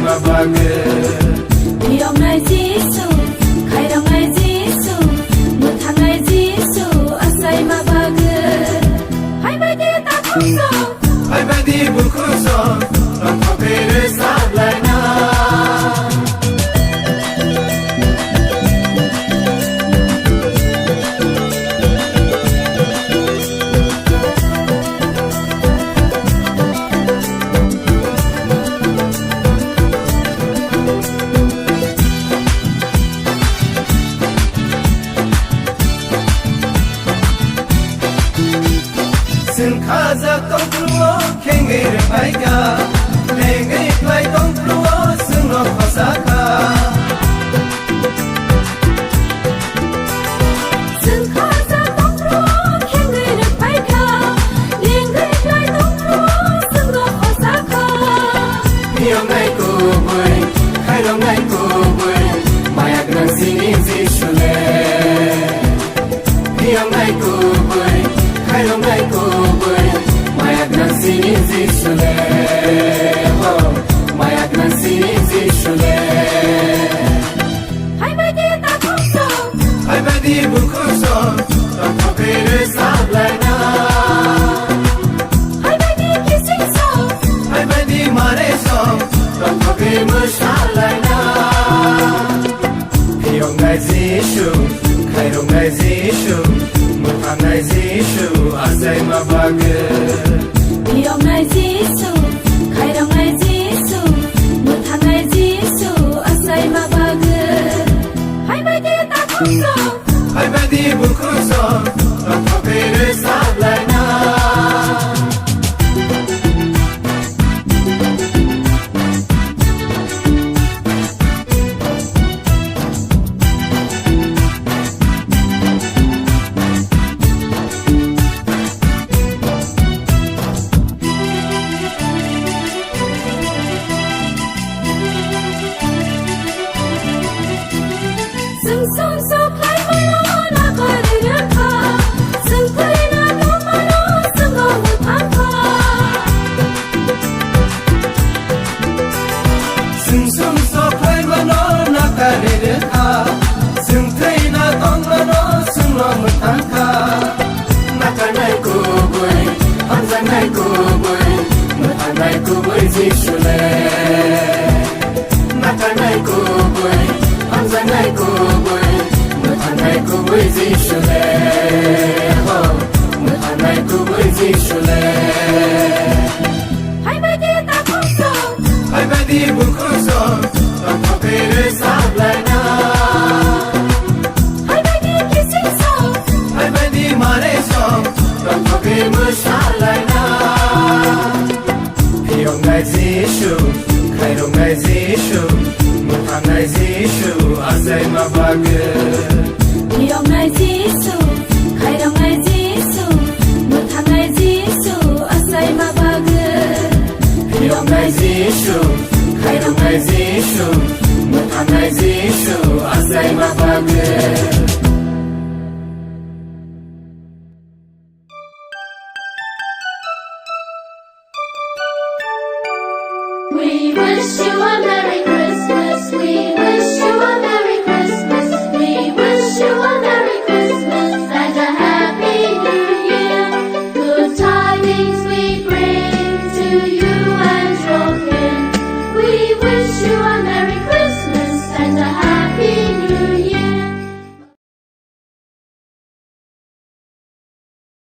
mabage Yom nai Jisu, Khairong nai Jisu, Muthang nai Jisu, Asai mabage. Hai badi ta khungso, Hai badi bukhuso Long thopere sablaina Sừng khaza tông pluo kenge re paika Lenge plai tông pluo sừng no khosaka Sừng khaza tong pluo, kenge re paika, Lenge plai tong pluo, sừng no khosaka. Yom nai ku bui Khairong nai ku bui Mayak nang singin zishule Yom nai ku bui Khairong nai ku bui Mayak nang singin zishule Mayak nang singin zishule Hai badi ta khungso, Hai badi bukhuso Long thopere sablaina hai badi kisingso, Hai badi mareso Long thope mushalaina Yom nai zishu Khairong nai zishu Muthang nai zishu Asai mabage Yom nai Jisu, Khairong nai Jisu, Muthang nai Jisu, Asai mabage. Hai badi ta khungso, Hai badi bukhuso Long thopere sablaina Sừng song so khai mano na kare rakha, Sừng thai na no mano sừng go muthang kha. Sừng sum so khai mano na kare rekha Sừng thai na tong mano sừng lo muthang kha Naka nai ku bui Hamzang nai ku bui Muthang nai ku bui zishule Naka nai ku bui Hamzang nai ku bui Muthang nai ku bui zishule Muthang nai ku bui zishule Hai badi ta khungso, Hai badi bukhuso Long thopere sablaina hai badi kisingso, Hai badi mareso Long thope mushalaina Yom nai zishu Khairong nai zishu Muthang nai zishu Asai mabage Yom nai Jisu, Khairong nai Jisu, Muthang nai Jisu, Asai mabage. Yom nai zishu Khairong nai zishu Muthang nai zishu Asai mabage